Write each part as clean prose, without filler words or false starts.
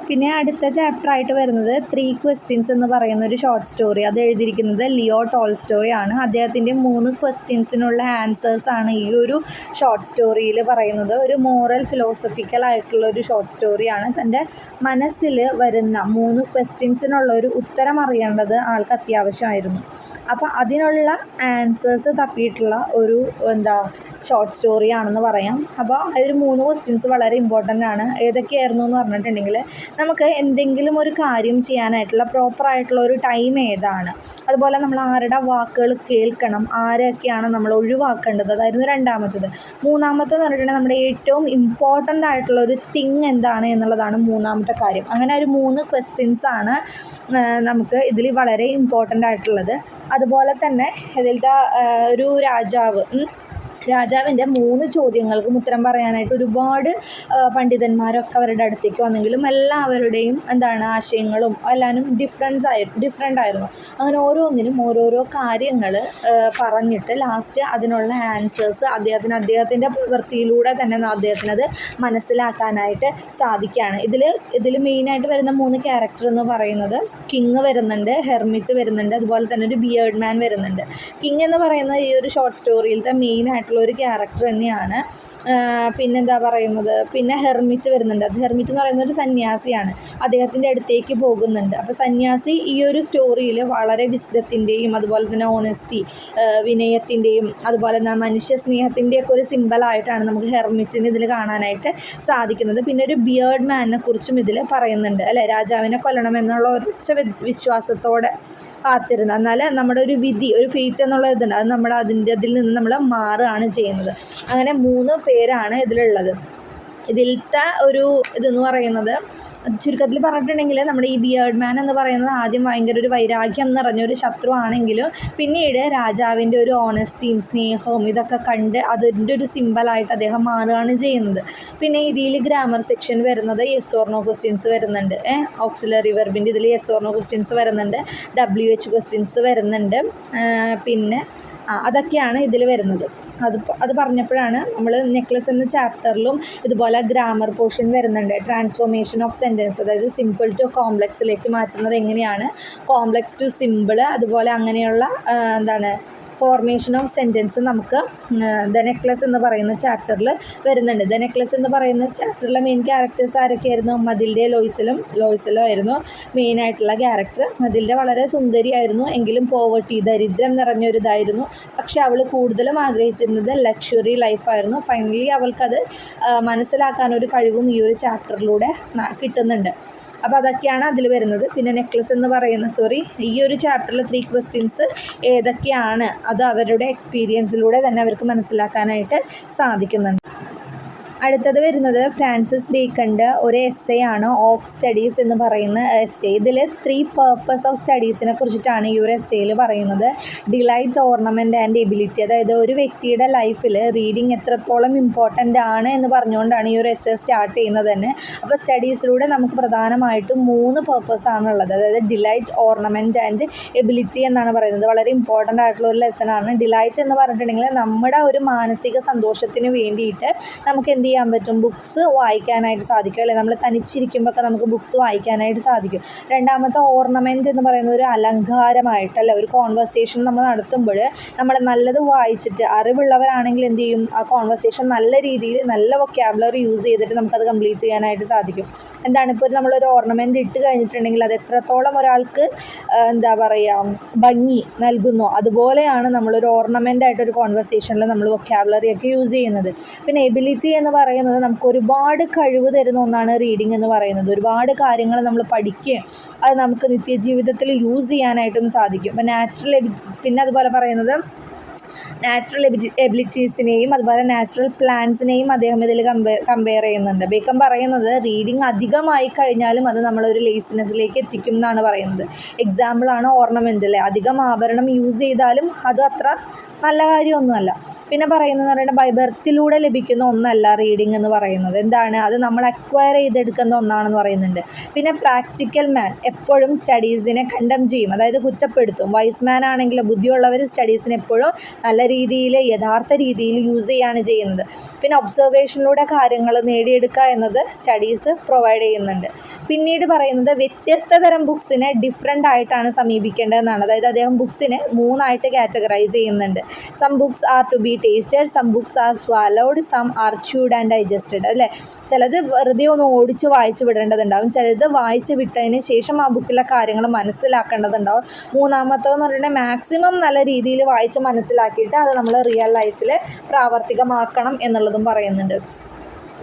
പിന്നെ അടുത്ത ചാപ്റ്ററായിട്ട് വരുന്നത് 3 ക്വസ്റ്റ്യൻസ് എന്ന് പറയുന്ന ഒരു ഷോർട്ട് സ്റ്റോറി. അത് എഴുതിയിരിക്കുന്നത് ലിയോ ടോൾസ്റ്റോയ് ആണ്. അദ്ദേഹത്തിൻ്റെ 3 ക്വസ്റ്റ്യൻസിനുള്ള ആൻസേഴ്സാണ് ഈ ഒരു ഷോർട്ട് സ്റ്റോറിയിൽ പറയുന്നത്. ഒരു മോറൽ ഫിലോസഫിക്കൽ ആയിട്ടുള്ള ഒരു ഷോർട്ട് സ്റ്റോറിയാണ്. തൻ്റെ മനസ്സിൽ വരുന്ന 3 ക്വസ്റ്റ്യൻസിനുള്ള ഒരു ഉത്തരം അറിയേണ്ടത് ആൾക്ക് അത്യാവശ്യമായിരുന്നു. അപ്പോൾ അതിനുള്ള ആൻസേഴ്സ് തപ്പിയിട്ടുള്ള ഒരു ഷോർട്ട് സ്റ്റോറി ആണെന്ന് പറയാം. അപ്പോൾ ഒരു 3 ക്വസ്റ്റ്യൻസ് വളരെ ഇമ്പോർട്ടൻ്റ് ആണ്. ഏതൊക്കെയായിരുന്നു എന്ന് പറഞ്ഞിട്ടുണ്ടെങ്കിൽ, നമുക്ക് എന്തെങ്കിലും ഒരു കാര്യം ചെയ്യാനായിട്ടുള്ള പ്രോപ്പറായിട്ടുള്ള ഒരു ടൈം ഏതാണ്, അതുപോലെ നമ്മൾ ആരുടെ വാക്കുകൾ കേൾക്കണം, ആരൊക്കെയാണ് നമ്മൾ ഒഴിവാക്കേണ്ടത്, അതായിരുന്നു രണ്ടാമത്തേത്. മൂന്നാമത്തേത് പറഞ്ഞിട്ടുണ്ടെങ്കിൽ നമ്മുടെ ഏറ്റവും ഇമ്പോർട്ടൻ്റ് ആയിട്ടുള്ള ഒരു തിങ് എന്താണ് എന്നുള്ളതാണ് മൂന്നാമത്തെ കാര്യം. അങ്ങനെ ഒരു 3 ക്വസ്റ്റ്യൻസാണ് നമുക്ക് ഇതിൽ വളരെ ഇമ്പോർട്ടൻ്റ് ആയിട്ടുള്ളത്. അതുപോലെ തന്നെ ഇതിലത്തെ ഒരു രാജാവിൻ്റെ 3 ചോദ്യങ്ങൾക്കും ഉത്തരം പറയാനായിട്ട് ഒരുപാട് പണ്ഡിതന്മാരൊക്കെ അവരുടെ അടുത്തേക്ക് വന്നെങ്കിലും എല്ലാവരുടെയും ആശയങ്ങളും എല്ലാവരും ഡിഫറെൻ്റ് ആയിരുന്നു. അങ്ങനെ ഓരോന്നിനും ഓരോരോ കാര്യങ്ങൾ പറഞ്ഞിട്ട് ലാസ്റ്റ് അതിനുള്ള ആൻസേഴ്സ് അദ്ദേഹത്തിൻ്റെ പ്രവൃത്തിയിലൂടെ തന്നെ അദ്ദേഹത്തിനത് മനസ്സിലാക്കാനായിട്ട് സാധിക്കുകയാണ്. ഇതിൽ മെയിനായിട്ട് വരുന്ന 3 ക്യാരക്ടർ എന്ന് പറയുന്നത് കിങ് വരുന്നുണ്ട്, ഹെർമിറ്റ് വരുന്നുണ്ട്, അതുപോലെ തന്നെ ഒരു ബിയേർഡ് മാൻ വരുന്നുണ്ട്. കിങ് എന്ന് പറയുന്നത് ഈ ഒരു ഷോർട്ട് സ്റ്റോറിയിലത്തെ മെയിനായിട്ടുള്ള ഒരു ക്യാരക്ടർ തന്നെയാണ്. പിന്നെ ഹെർമിറ്റ് വരുന്നുണ്ട്. അത് ഹെർമിറ്റ് എന്ന് പറയുന്ന ഒരു സന്യാസിയാണ്. അദ്ദേഹത്തിൻ്റെ അടുത്തേക്ക് പോകുന്നുണ്ട്. അപ്പോൾ സന്യാസി ഈ ഒരു സ്റ്റോറിയിൽ വളരെ വിസ്ഡത്തിൻ്റെയും അതുപോലെ തന്നെ ഓണസ്റ്റി, വിനയത്തിൻ്റെയും അതുപോലെ തന്നെ മനുഷ്യ സ്നേഹത്തിൻ്റെയൊക്കെ ഒരു സിമ്പലായിട്ടാണ് നമുക്ക് ഹെർമിറ്റിന് ഇതിൽ കാണാനായിട്ട് സാധിക്കുന്നത്. പിന്നെ ഒരു ബിയേർഡ് മാനിനെ കുറിച്ചും ഇതിൽ പറയുന്നുണ്ട്, അല്ലേ? രാജാവിനെ കൊല്ലണം എന്നുള്ള ഒരൊറ്റ വിശ്വാസത്തോടെ കാത്തിരുന്ന, എന്നാൽ നമ്മുടെ ഒരു വിധി, ഒരു ഫേറ്റ് എന്നുള്ള ഇതുണ്ട്, അത് അതിൽ നിന്ന് നമ്മൾ മാറുകയാണ് ചെയ്യുന്നത്. അങ്ങനെ 3 പേരാണ് ഇതിലുള്ളത്. ഇതിലത്തെ ഒരു ഇതെന്ന് പറയുന്നത്, ചുരുക്കത്തിൽ പറഞ്ഞിട്ടുണ്ടെങ്കിൽ, നമ്മുടെ ഈ ബിയേർഡ് മാൻ എന്ന് പറയുന്നത് ആദ്യം ഭയങ്കര ഒരു വൈരാഗ്യം നിറഞ്ഞൊരു ശത്രു ആണെങ്കിലും പിന്നീട് രാജാവിൻ്റെ ഒരു ഓണസ്റ്റിയും സ്നേഹവും ഇതൊക്കെ കണ്ട് അതിൻ്റെ ഒരു സിമ്പലായിട്ട് അദ്ദേഹം മാറുകയാണ് ചെയ്യുന്നത്. പിന്നെ ഇതിൽ ഗ്രാമർ സെക്ഷൻ വരുന്നത് യെസ് ഓർ നോ ക്വസ്റ്റ്യൻസ് വരുന്നുണ്ട്. ഓക്സിലറി വെർബിൻ്റെ ഇതിൽ യെസ് ഓർ നോ ക്വസ്റ്റ്യൻസ് വരുന്നുണ്ട്, WH ക്വസ്റ്റ്യൻസ് വരുന്നുണ്ട്. പിന്നെ അതൊക്കെയാണ് ഇതിൽ വരുന്നത്. അത് പറഞ്ഞപ്പോഴാണ് നമ്മൾ നെക്ലസ് എന്ന ചാപ്റ്ററിലും ഇതുപോലെ ഗ്രാമർ പോർഷൻ വരുന്നുണ്ട്. ട്രാൻസ്ഫോർമേഷൻ ഓഫ് സെൻറ്റൻസ്, അതായത് സിമ്പിൾ ടു കോംപ്ലക്സിലേക്ക് മാറ്റുന്നത് എങ്ങനെയാണ്, കോംപ്ലക്സ് ടു സിമ്പിൾ, അതുപോലെ അങ്ങനെയുള്ള ഫോർമേഷൻ ഓഫ് സെൻറ്റൻസ് നമുക്ക് ദ നെക്ലസ് എന്ന് പറയുന്ന ചാപ്റ്ററിൽ വരുന്നുണ്ട്. ദ നെക്ലസ് എന്ന് പറയുന്ന ചാപ്റ്ററിലെ മെയിൻ ക്യാരക്ടേഴ്സ് ആരൊക്കെയായിരുന്നു? മതിൽഡെ ലോയ്സലും ആയിരുന്നു മെയിനായിട്ടുള്ള ക്യാരക്ടർ. മതിൽഡെ വളരെ സുന്ദരിയായിരുന്നു, എങ്കിലും പോവർട്ടി, ദരിദ്രം നിറഞ്ഞൊരിതായിരുന്നു. പക്ഷെ അവൾ കൂടുതലും ആഗ്രഹിച്ചിരുന്നത് ലക്ഷറി ലൈഫായിരുന്നു. ഫൈനലി അവൾക്കത് മനസ്സിലാക്കാനൊരു കഴിവും ഈ ഒരു ചാപ്റ്ററിലൂടെ കിട്ടുന്നുണ്ട്. അപ്പോൾ അതൊക്കെയാണ് അതിൽ വരുന്നത്. പിന്നെ നെക്ലസ് എന്ന് പറയുന്ന ഈ ഒരു ചാപ്റ്ററിൽ 3 ക്വസ്റ്റ്യൻസ് ഏതൊക്കെയാണ്, അത് അവരുടെ എക്സ്പീരിയൻസിലൂടെ തന്നെ അവർക്ക് മനസ്സിലാക്കാനായിട്ട് സാധിക്കുന്നുണ്ട്. അടുത്തത് വരുന്നത് ഫ്രാൻസിസ് ബേക്കൻ്റെ ഒരു എസ്സേ ആണ്, ഓഫ് സ്റ്റഡീസ് എന്ന് പറയുന്ന എസ്സേ. ഇതിൽ 3 പർപ്പസ് ഓഫ് സ്റ്റഡീസിനെ കുറിച്ചിട്ടാണ് ഈ ഒരു എസ്സേയിൽ പറയുന്നത്. Delight, ornament and ability. അതായത് ഒരു വ്യക്തിയുടെ ലൈഫിൽ റീഡിങ് എത്രത്തോളം ഇമ്പോർട്ടൻ്റ് ആണ് എന്ന് പറഞ്ഞുകൊണ്ടാണ് ഈ ഒരു എസ്സേ സ്റ്റാർട്ട് ചെയ്യുന്നത് തന്നെ. അപ്പോൾ സ്റ്റഡീസിലൂടെ നമുക്ക് പ്രധാനമായിട്ടും 3 പർപ്പസാണുള്ളത്. അതായത് ഡിലൈറ്റ്, ഓർണമെൻറ്റ് ആൻഡ് എബിലിറ്റി എന്നാണ് പറയുന്നത്. വളരെ ഇമ്പോർട്ടൻ്റ് ആയിട്ടുള്ള ഒരു ലെസനാണ്. ഡിലൈറ്റ് എന്ന് പറഞ്ഞിട്ടുണ്ടെങ്കിൽ നമ്മുടെ ഒരു മാനസിക സന്തോഷത്തിന് വേണ്ടിയിട്ട് നമുക്ക് എന്ത് ചെയ്യാൻ പറ്റും? ബുക്സ് വായിക്കാനായിട്ട് സാധിക്കും, അല്ലേ? നമ്മൾ തനിച്ചിരിക്കുമ്പോൾ ഒക്കെ നമുക്ക് ബുക്സ് വായിക്കാനായിട്ട് സാധിക്കും. രണ്ടാമത്തെ ഓർണമെൻറ്റ് എന്ന് പറയുന്നത് ഒരു അലങ്കാരമായിട്ടല്ല, ഒരു കോൺവെർസേഷൻ നമ്മൾ നടത്തുമ്പോൾ നമ്മൾ നല്ലത് വായിച്ചിട്ട്, അറിവുള്ളവരാണെങ്കിൽ എന്ത് ചെയ്യും? ആ കോൺവെർസേഷൻ നല്ല രീതിയിൽ നല്ല വൊക്കാബുലറി യൂസ് ചെയ്തിട്ട് നമുക്കത് കംപ്ലീറ്റ് ചെയ്യാനായിട്ട് സാധിക്കും. ഇപ്പോൾ നമ്മളൊരു ഓർണമെൻറ്റ് ഇട്ട് കഴിഞ്ഞിട്ടുണ്ടെങ്കിൽ അത് എത്രത്തോളം ഒരാൾക്ക് ഭംഗി നൽകുന്നോ അതുപോലെയാണ് നമ്മളൊരു ഓർണമെൻ്റ് ആയിട്ടൊരു കോൺവെർസേഷനിൽ നമ്മൾ വൊക്കാബുലറിയൊക്കെ യൂസ് ചെയ്യുന്നത്. പിന്നെ എബിലിറ്റി എന്ന് പറയുന്നത് നമുക്ക് ഒരുപാട് കഴിവ് തരുന്ന ഒന്നാണ് റീഡിംഗ് എന്ന് പറയുന്നത്. ഒരുപാട് കാര്യങ്ങൾ നമ്മൾ പഠിക്കുകയും അത് നമുക്ക് നിത്യജീവിതത്തിൽ യൂസ് ചെയ്യാനായിട്ടും സാധിക്കും. പിന്നെ അതുപോലെ പറയുന്നത് നാച്ചുറൽ എബിലിറ്റീസിനെയും അതുപോലെ നാച്ചുറൽ പ്ലാന്റ്സിനെയും അദ്ദേഹം ഇതിൽ കമ്പയർ ചെയ്യുന്നുണ്ട്. ബേക്കൻ പറയുന്നത് റീഡിങ് അധികമായി കഴിഞ്ഞാലും അത് നമ്മളൊരു ലേസിനെസ്സിലേക്ക് എത്തിക്കും എന്നാണ് പറയുന്നത്. എക്സാമ്പിളാണ് ഓർണമെൻ്റ്, അല്ലേ? അധികം ആഭരണം യൂസ് ചെയ്താലും അത് അത്ര നല്ല കാര്യമൊന്നുമല്ല. പിന്നെ പറയുന്നത് ബൈ ബർത്തിലൂടെ ലഭിക്കുന്ന ഒന്നല്ല റീഡിംഗ് എന്ന് പറയുന്നത്. അത് നമ്മൾ അക്വയർ ചെയ്തെടുക്കുന്ന ഒന്നാണെന്ന് പറയുന്നുണ്ട്. പിന്നെ പ്രാക്ടിക്കൽ മാൻ എപ്പോഴും സ്റ്റഡീസിനെ കണ്ടം ചെയ്യും, അതായത് കുറ്റപ്പെടുത്തും. വൈസ് മാൻ ആണെങ്കിൽ, ബുദ്ധിയുള്ളവർ സ്റ്റഡീസിനെ എപ്പോഴും നല്ല രീതിയിൽ യഥാർത്ഥ രീതിയിൽ യൂസ് ചെയ്യുകയാണ് ചെയ്യുന്നത്. പിന്നെ ഒബ്സർവേഷനിലൂടെ കാര്യങ്ങൾ നേടിയെടുക്കുക എന്നത് സ്റ്റഡീസ് പ്രൊവൈഡ് ചെയ്യുന്നുണ്ട്. പിന്നീട് പറയുന്നത് വ്യത്യസ്ത തരം ബുക്സിനെ ഡിഫറെൻ്റ് ആയിട്ടാണ് സമീപിക്കേണ്ടതെന്നാണ്. അതായത് അദ്ദേഹം ബുക്സിനെ 3 കാറ്റഗറൈസ് ചെയ്യുന്നുണ്ട്. Some books are to be tasted, some books are swallowed, some are chewed and digested. അല്ലേ, ചിലത് വെറുതെ ഒന്ന് ഓടിച്ച് വായിച്ച് വിടേണ്ടതുണ്ടാവും, ചിലത് വായിച്ച് വിട്ടതിന് ശേഷം ആ ബുക്കിലെ കാര്യങ്ങൾ മനസ്സിലാക്കേണ്ടതുണ്ടാവും. മൂന്നാമത്തേന്ന് പറഞ്ഞിട്ടുണ്ടെങ്കിൽ മാക്സിമം നല്ല രീതിയിൽ വായിച്ച് മനസ്സിലാക്കിയിട്ട് അത് നമ്മൾ റിയൽ ലൈഫിൽ പ്രാവർത്തികമാക്കണം എന്നുള്ളതും പറയുന്നുണ്ട്.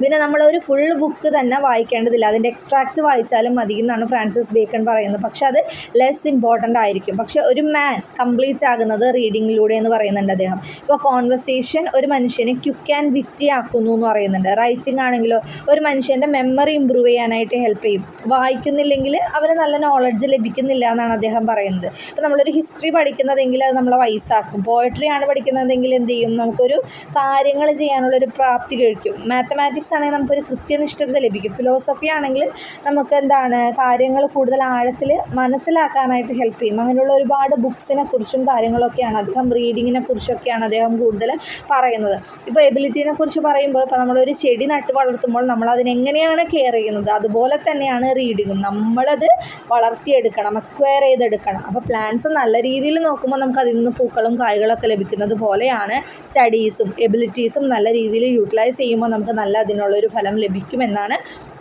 പിന്നെ നമ്മളൊരു ഫുൾ ബുക്ക് തന്നെ വായിക്കേണ്ടതില്ല, അതിൻ്റെ എക്സ്ട്രാക്റ്റ് വായിച്ചാലും മതി എന്നാണ് ഫ്രാൻസിസ് ബേക്കൺ പറയുന്നത്. പക്ഷെ അത് ലെസ് ഇമ്പോർട്ടൻ്റ് ആയിരിക്കും. പക്ഷെ ഒരു മാൻ കംപ്ലീറ്റ് ആകുന്നത് റീഡിങ്ങിലൂടെ എന്ന് പറയുന്നുണ്ട് അദ്ദേഹം. ഇപ്പോൾ കോൺവെർസേഷൻ ഒരു മനുഷ്യനെ ക്വിക്ക് ആൻഡ് വിറ്റി ആക്കുന്നു എന്ന് പറയുന്നുണ്ട്. റൈറ്റിംഗ് ആണെങ്കിലോ ഒരു മനുഷ്യൻ്റെ മെമ്മറി ഇമ്പ്രൂവ് ചെയ്യാനായിട്ട് ഹെൽപ്പ് ചെയ്യും. വായിക്കുന്നില്ലെങ്കിൽ അവന് നല്ല നോളജ് ലഭിക്കുന്നില്ല എന്നാണ് അദ്ദേഹം പറയുന്നത്. ഇപ്പോൾ നമ്മളൊരു ഹിസ്റ്ററി പഠിക്കുന്നതെങ്കിൽ അത് നമ്മളെ വയസ്സാക്കും. പോയട്രിയാണ് പഠിക്കുന്നതെങ്കിൽ എന്ത് ചെയ്യും, നമുക്കൊരു കാര്യങ്ങൾ ചെയ്യാനുള്ളൊരു പ്രാപ്തി കഴിക്കും. മാത്തമാറ്റിക്സ് ആണെങ്കിൽ നമുക്കൊരു കൃത്യനിഷ്ഠത ലഭിക്കും. ഫിലോസഫി ആണെങ്കിൽ നമുക്ക് എന്താണ് കാര്യങ്ങൾ കൂടുതൽ ആഴത്തിൽ മനസ്സിലാക്കാനായിട്ട് ഹെൽപ്പ് ചെയ്യും. അങ്ങനെയുള്ള ഒരുപാട് ബുക്സിനെ കുറിച്ചും കാര്യങ്ങളൊക്കെയാണ് അദ്ദേഹം, റീഡിങ്ങിനെ കുറിച്ചൊക്കെയാണ് അദ്ദേഹം കൂടുതൽ പറയുന്നത്. ഇപ്പോൾ എബിലിറ്റീനെ കുറിച്ച് പറയുമ്പോൾ ഇപ്പോൾ നമ്മളൊരു ചെടി നട്ട് വളർത്തുമ്പോൾ നമ്മളതിനെങ്ങനെയാണ് കെയർ ചെയ്യുന്നത്, അതുപോലെ തന്നെയാണ് റീഡിങ്ങും. നമ്മളത് വളർത്തിയെടുക്കണം, അക്വയർ ചെയ്തെടുക്കണം. അപ്പോൾ പ്ലാന്റ്സ് നല്ല രീതിയിൽ നോക്കുമ്പോൾ നമുക്ക് അതിൽ നിന്ന് പൂക്കളും കായ്കളൊക്കെ ലഭിക്കുന്നത് പോലെയാണ് സ്റ്റഡീസും എബിലിറ്റീസും നല്ല രീതിയിൽ യൂട്ടിലൈസ് ചെയ്യുമ്പോൾ നമുക്ക് നല്ല അതിനുള്ളൊരു ഫലം ലഭിക്കുമെന്നാണ്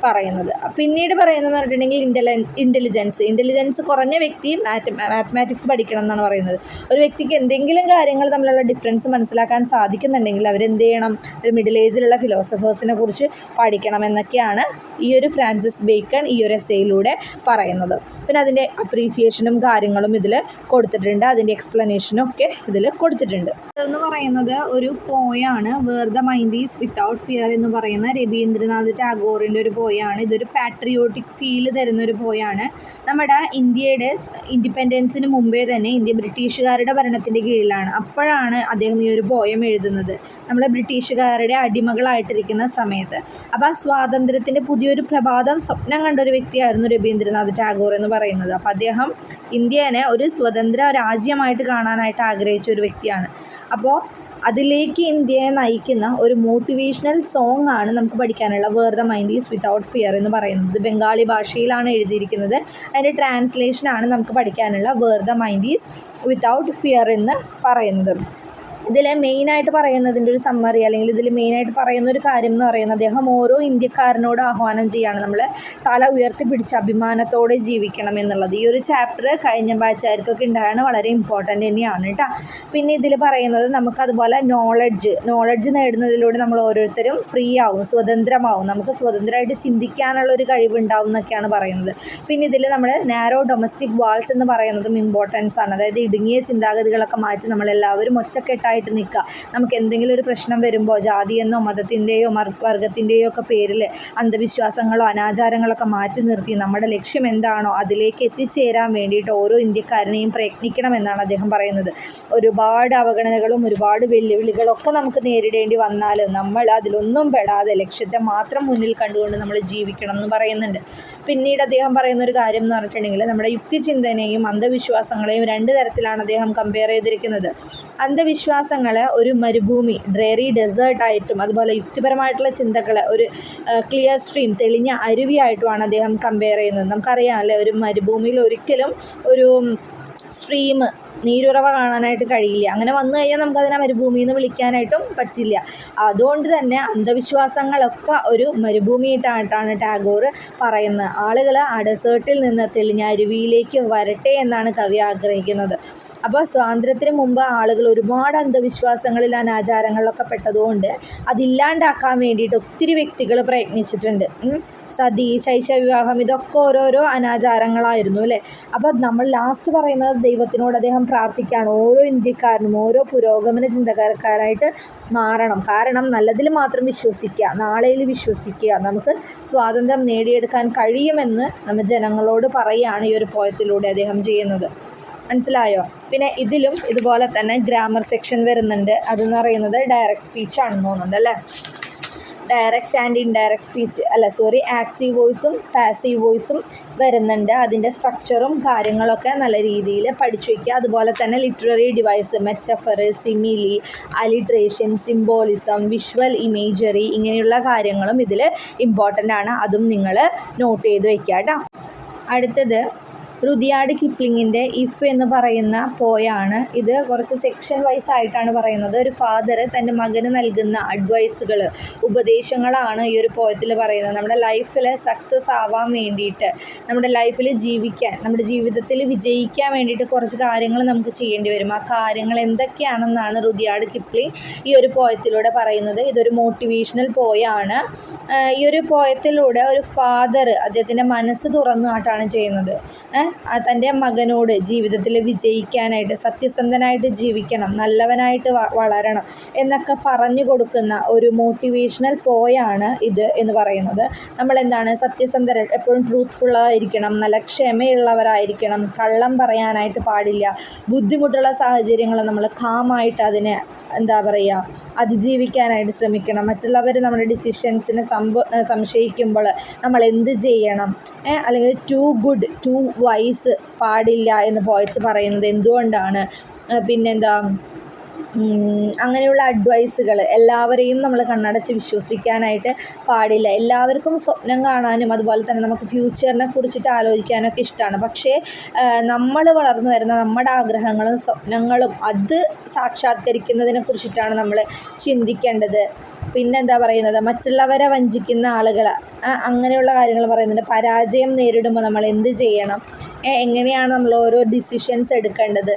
പറയുന്നത്. പിന്നീട് പറയുന്നത് പറഞ്ഞിട്ടുണ്ടെങ്കിൽ ഇൻ്റലിജൻസ് കുറഞ്ഞ വ്യക്തി മാത്തമാറ്റിക്സ് പഠിക്കണം എന്നാണ് പറയുന്നത്. ഒരു വ്യക്തിക്ക് എന്തെങ്കിലും കാര്യങ്ങൾ തമ്മിലുള്ള ഡിഫറൻസ് മനസ്സിലാക്കാൻ സാധിക്കുന്നുണ്ടെങ്കിൽ അവരെന്ത് ചെയ്യണം, ഒരു മിഡിൽ ഏജിലുള്ള ഫിലോസഫേഴ്സിനെ കുറിച്ച് പഠിക്കണം എന്നൊക്കെയാണ് ഈ ഒരു ഫ്രാൻസിസ് ബേക്കൺ ഈ ഒരു എസ്സേയിലൂടെ പറയുന്നത്. പിന്നെ അതിൻ്റെ അപ്രീസിയേഷനും കാര്യങ്ങളും ഇതിൽ കൊടുത്തിട്ടുണ്ട്, അതിൻ്റെ എക്സ്പ്ലനേഷനും ഒക്കെ ഇതിൽ കൊടുത്തിട്ടുണ്ട്. എന്ന് പറയുന്നത് ഒരു പോയാണ്, where the mind is without fear എന്ന് പറയുന്ന രവീന്ദ്രനാഥ് ടാഗോറിൻ്റെ ഒരു പോയാണ്. ഇതൊരു പാട്രിയോട്ടിക് ഫീല് തരുന്നൊരു പോയാണ്. നമ്മുടെ ഇന്ത്യയുടെ ഇൻഡിപെൻഡൻസിന് മുമ്പേ തന്നെ ഇന്ത്യ ബ്രിട്ടീഷുകാരുടെ ഭരണത്തിൻ്റെ കീഴിലാണ്. അപ്പോഴാണ് അദ്ദേഹം ഈ ഒരു പോയം എഴുതുന്നത്, നമ്മൾ ബ്രിട്ടീഷുകാരുടെ അടിമകളായിട്ടിരിക്കുന്ന സമയത്ത്. അപ്പോൾ ആ സ്വാതന്ത്ര്യത്തിൻ്റെ പുതിയൊരു പ്രഭാതം സ്വപ്നം കണ്ട ഒരു വ്യക്തിയായിരുന്നു രവീന്ദ്രനാഥ് ടാഗോർ എന്ന് പറയുന്നത്. അപ്പോൾ അദ്ദേഹം ഇന്ത്യനെ ഒരു സ്വതന്ത്ര രാജ്യമായിട്ട് കാണാനായിട്ട് ആഗ്രഹിച്ച ഒരു വ്യക്തിയാണ്. അപ്പോൾ അതിലേക്ക് ഇന്ത്യയെ നയിക്കുന്ന ഒരു മോട്ടിവേഷണൽ സോങ് ആണ് നമുക്ക് പഠിക്കാനുള്ള where the mind is without fear എന്ന് പറയുന്നത്. ബംഗാളി ഭാഷയിലാണ് എഴുതിയിരിക്കുന്നത്. അതിൻ്റെ ട്രാൻസ്ലേഷനാണ് നമുക്ക് പഠിക്കാനുള്ള where the mind is without fear എന്ന് പറയുന്നത്. ഇതിൽ മെയിനായിട്ട് പറയുന്നതിൻ്റെ ഒരു സമ്മറി, അല്ലെങ്കിൽ ഇതിൽ മെയിനായിട്ട് പറയുന്ന ഒരു കാര്യം എന്ന് പറയുന്നത് അദ്ദേഹം ഓരോ ഇന്ത്യക്കാരനോട് ആഹ്വാനം ചെയ്യുകയാണ്, നമ്മൾ തല ഉയർത്തിപ്പിടിച്ച് അഭിമാനത്തോടെ ജീവിക്കണം എന്നുള്ളത്. ഈ ഒരു ചാപ്റ്റർ കഴിഞ്ഞ ബാച്ചുകാർക്കൊക്കെ ഉണ്ടായാണ്, വളരെ ഇമ്പോർട്ടൻ്റ് തന്നെയാണ് കേട്ടോ. പിന്നെ ഇതിൽ പറയുന്നത് നമുക്കതുപോലെ നോളജ് നേടുന്നതിലൂടെ നമ്മൾ ഓരോരുത്തരും ഫ്രീ ആവും, സ്വതന്ത്രമാവും, നമുക്ക് സ്വതന്ത്രമായിട്ട് ചിന്തിക്കാനുള്ളൊരു കഴിവുണ്ടാവും എന്നൊക്കെയാണ് പറയുന്നത്. പിന്നെ ഇതിൽ നമ്മൾ നാരോ ഡൊമസ്റ്റിക് വാൾസ് എന്ന് പറയുന്നതും ഇമ്പോർട്ടൻസ് ആണ്. അതായത് ഇടുങ്ങിയ ചിന്താഗതികളൊക്കെ മാറ്റി നമ്മളെല്ലാവരും ഒറ്റക്കെട്ടായിട്ട് നിൽക്കുക. നമുക്ക് എന്തെങ്കിലും ഒരു പ്രശ്നം വരുമ്പോൾ ജാതിയെന്നോ മതത്തിൻ്റെയോ വർഗത്തിൻ്റെയോ ഒക്കെ പേരിൽ അന്ധവിശ്വാസങ്ങളോ അനാചാരങ്ങളൊക്കെ മാറ്റി നിർത്തി നമ്മുടെ ലക്ഷ്യം എന്താണോ അതിലേക്ക് എത്തിച്ചേരാൻ വേണ്ടിയിട്ട് ഓരോ ഇന്ത്യക്കാരനെയും പ്രയത്നിക്കണമെന്നാണ് അദ്ദേഹം പറയുന്നത്. ഒരുപാട് അവഗണനകളും ഒരുപാട് വെല്ലുവിളികളൊക്കെ നമുക്ക് നേരിടേണ്ടി വന്നാലും നമ്മൾ അതിലൊന്നും പെടാതെ ലക്ഷ്യത്തെ മാത്രം മുന്നിൽ കണ്ടുകൊണ്ട് നമ്മൾ ജീവിക്കണം എന്ന് പറയുന്നുണ്ട്. പിന്നീട് അദ്ദേഹം പറയുന്നൊരു കാര്യം എന്ന് പറഞ്ഞിട്ടുണ്ടെങ്കിൽ നമ്മുടെ യുക്തിചിന്തനെയും അന്ധവിശ്വാസങ്ങളെയും 2 തരത്തിലാണ് അദ്ദേഹം കമ്പയർ ചെയ്തിരിക്കുന്നത്. അന്ധവിശ്വാസങ്ങളെ ഒരു മരുഭൂമി, ഡ്രയറി ഡെസേർട്ടായിട്ടും, അതുപോലെ യുക്തിപരമായിട്ടുള്ള ചിന്തകളെ ഒരു ക്ലിയർ സ്ട്രീം, തെളിഞ്ഞ അരുവിയായിട്ടുമാണ് അദ്ദേഹം കമ്പയർ ചെയ്യുന്നത്. നമുക്കറിയാം അല്ലേ, ഒരു മരുഭൂമിയിൽ ഒരിക്കലും ഒരു സ്ട്രീം, നീരുറവ കാണാനായിട്ട് കഴിയില്ല. അങ്ങനെ വന്നു കഴിഞ്ഞാൽ നമുക്കതിനെ മരുഭൂമി എന്ന് വിളിക്കാനായിട്ടും പറ്റില്ല. അതുകൊണ്ട് തന്നെ അന്ധവിശ്വാസങ്ങളൊക്കെ ഒരു മരുഭൂമിയായിട്ടാണ് ടാഗോർ പറയുന്നത്. ആളുകൾ ആ ഡെസേർട്ടിൽ നിന്ന് തെളിഞ്ഞ അരുവിയിലേക്ക് വരട്ടെ എന്നാണ് കവി ആഗ്രഹിക്കുന്നത്. അപ്പോൾ സ്വാതന്ത്ര്യത്തിന് മുമ്പ് ആളുകൾ ഒരുപാട് അന്ധവിശ്വാസങ്ങളിൽ അനാചാരങ്ങളിലൊക്കെ പെട്ടതുകൊണ്ട് അതില്ലാണ്ടാക്കാൻ വേണ്ടിയിട്ട് ഒത്തിരി വ്യക്തികൾ പ്രയത്നിച്ചിട്ടുണ്ട്. സതി, ശൈശവിവാഹം, ഇതൊക്കെ ഓരോരോ അനാചാരങ്ങളായിരുന്നു അല്ലേ. അപ്പോൾ നമ്മൾ ലാസ്റ്റ് പറയുന്നത് ദൈവത്തിനോട് അദ്ദേഹം പ്രാർത്ഥിക്കുകയാണ്, ഓരോ ഇന്ത്യക്കാരനും ഓരോ പുരോഗമന ചിന്തക്കാരായിട്ട് മാറണം. കാരണം നല്ലതിൽ മാത്രം വിശ്വസിക്കുക, നാളെയിൽ വിശ്വസിക്കുക, നമുക്ക് സ്വാതന്ത്ര്യം നേടിയെടുക്കാൻ കഴിയുമെന്ന് നമ്മൾ ജനങ്ങളോട് പറയുകയാണ് ഈ ഒരു പോയത്തിലൂടെ അദ്ദേഹം ചെയ്യുന്നത്. മനസ്സിലായോ? പിന്നെ ഇതിലും ഇതുപോലെ തന്നെ ഗ്രാമർ സെക്ഷൻ വരുന്നുണ്ട്. അതെന്ന് പറയുന്നത് ഡയറക്റ്റ് സ്പീച്ച് ആണെന്ന് തോന്നുന്നുണ്ട് അല്ലേ. Direct and indirect speech active വോയിസും പാസീവ് വോയിസും വരുന്നുണ്ട്. അതിൻ്റെ സ്ട്രക്ചറും കാര്യങ്ങളൊക്കെ നല്ല രീതിയിൽ പഠിച്ചു വയ്ക്കുക. അതുപോലെ തന്നെ literary device, metaphor, simile, alliteration, symbolism, visual imagery ഇങ്ങനെയുള്ള കാര്യങ്ങളും ഇതിൽ ഇമ്പോർട്ടൻ്റ് ആണ്. അതും നിങ്ങൾ നോട്ട് ചെയ്ത് വയ്ക്കുക കേട്ടോ. അടുത്തത് റുഡിയാർഡ് കിപ്ലിങ്ങിൻ്റെ ഇഫ് എന്ന് പറയുന്ന പോയാണ്. ഇത് കുറച്ച് സെക്ഷൻ വൈസ് ആയിട്ടാണ് പറയുന്നത്. ഒരു ഫാദർ തൻ്റെ മകന് നൽകുന്ന അഡ്വൈസുകൾ, ഉപദേശങ്ങളാണ് ഈ ഒരു പോയത്തിൽ പറയുന്നത്. നമ്മുടെ ലൈഫിൽ സക്സസ് ആവാൻ വേണ്ടിയിട്ട്, നമ്മുടെ ലൈഫിൽ ജീവിക്കാൻ, നമ്മുടെ ജീവിതത്തിൽ വിജയിക്കാൻ വേണ്ടിയിട്ട് കുറച്ച് കാര്യങ്ങൾ നമുക്ക് ചെയ്യേണ്ടി വരും. ആ കാര്യങ്ങൾ എന്തൊക്കെയാണെന്നാണ് റുഡിയാർഡ് കിപ്ലിങ് ഈ ഒരു പോയത്തിലൂടെ പറയുന്നത്. ഇതൊരു മോട്ടിവേഷണൽ പോയാണ്. ഈ ഒരു പോയത്തിലൂടെ ഒരു ഫാദർ അദ്ദേഹത്തിൻ്റെ മനസ്സ് തുറന്നായിട്ടാണ് ചെയ്യുന്നത്. തൻ്റെ മകനോട് ജീവിതത്തിൽ വിജയിക്കാനായിട്ട്, സത്യസന്ധനായിട്ട് ജീവിക്കണം, നല്ലവനായിട്ട് വളരണം എന്നൊക്കെ പറഞ്ഞു കൊടുക്കുന്ന ഒരു മോട്ടിവേഷണൽ പോയാണ് ഇത് എന്ന് പറയുന്നത്. നമ്മളെന്താണ് സത്യസന്ധര, എപ്പോഴും ട്രൂത്ത്ഫുള്ളായിരിക്കണം, നല്ല ക്ഷമയുള്ളവരായിരിക്കണം, കള്ളം പറയാനായിട്ട് പാടില്ല, ബുദ്ധിമുട്ടുള്ള സാഹചര്യങ്ങൾ നമ്മൾ കാമായിട്ട് അതിനെ അതിജീവിക്കാനായിട്ട് ശ്രമിക്കണം. മറ്റുള്ളവർ നമ്മുടെ ഡിസിഷൻസിനെ സംശയിക്കുമ്പോൾ നമ്മൾ എന്ത് ചെയ്യണം, അല്ലെങ്കിൽ ടു ഗുഡ് ടു വൈസ് പാടില്ല എന്ന് പോയിട്ട് പറയുന്നത് എന്തുകൊണ്ടാണ്, പിന്നെന്താ അങ്ങനെയുള്ള അഡ്വൈസുകൾ എല്ലാവരെയും നമ്മൾ കണ്ണടച്ച് വിശ്വസിക്കാനായിട്ട് പാടില്ല. എല്ലാവർക്കും സ്വപ്നം കാണാനും അതുപോലെ തന്നെ നമുക്ക് ഫ്യൂച്ചറിനെ കുറിച്ചിട്ട് ആലോചിക്കാനൊക്കെ ഇഷ്ടമാണ്. പക്ഷേ നമ്മൾ വളർന്നു വരുന്ന നമ്മുടെ ആഗ്രഹങ്ങളും സ്വപ്നങ്ങളും അത് സാക്ഷാത്കരിക്കുന്നതിനെ കുറിച്ചിട്ടാണ് നമ്മൾ ചിന്തിക്കേണ്ടത്. പിന്നെന്താ പറയുന്നത്, മറ്റുള്ളവരെ വഞ്ചിക്കുന്ന ആളുകൾ, അങ്ങനെയുള്ള കാര്യങ്ങൾ പറയുന്നുണ്ട്. പരാജയം നേരിടുമ്പോൾ നമ്മൾ എന്ത് ചെയ്യണം, എങ്ങനെയാണ് നമ്മൾ ഓരോ ഡിസിഷൻസ് എടുക്കേണ്ടത്,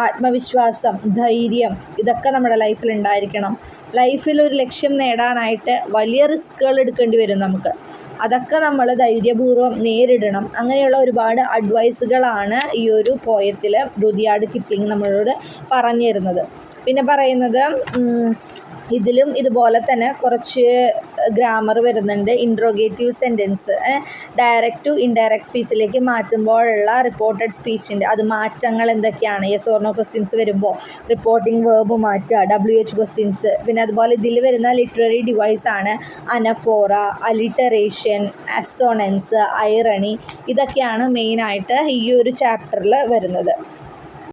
ആത്മവിശ്വാസം, ധൈര്യം, ഇതൊക്കെ നമ്മുടെ ലൈഫിൽ ഉണ്ടായിരിക്കണം. ലൈഫിൽ ഒരു ലക്ഷ്യം നേടാനായിട്ട് വലിയ റിസ്ക്കുകൾ എടുക്കേണ്ടി വരും നമുക്ക്. അതൊക്കെ നമ്മൾ ധൈര്യപൂർവ്വം നേരിടണം. അങ്ങനെയുള്ള ഒരുപാട് അഡ്വൈസുകളാണ് ഈ ഒരു പോയത്തിൽ റുഡിയാർഡ് കിപ്ലിങ് നമ്മളോട് പറഞ്ഞു തരുന്നത്. പിന്നെ പറയുന്നത് ഇതിലും ഇതുപോലെ തന്നെ കുറച്ച് ഗ്രാമർ വരുന്നുണ്ട്. Interrogative sentence direct to indirect സ്പീച്ചിലേക്ക് മാറ്റുമ്പോഴുള്ള റിപ്പോർട്ടഡ് സ്പീച്ചിൻ്റെ മാറ്റങ്ങൾ എന്തൊക്കെയാണ്. യെസ് ഓർ നോ ക്വസ്റ്റ്യൻസ് വരുമ്പോൾ റിപ്പോർട്ടിംഗ് വേർബ് മാറ്റുക, WH ക്വസ്റ്റ്യൻസ്. പിന്നെ അതുപോലെ ഇതിൽ വരുന്ന ലിറ്റററി ഡിവൈസാണ് അനഫോറ, അലിറ്ററേഷൻ, അസോണൻസ്, ഐറണി. ഇതൊക്കെയാണ് മെയിനായിട്ട് ഈ ഒരു ചാപ്റ്ററിൽ വരുന്നത്.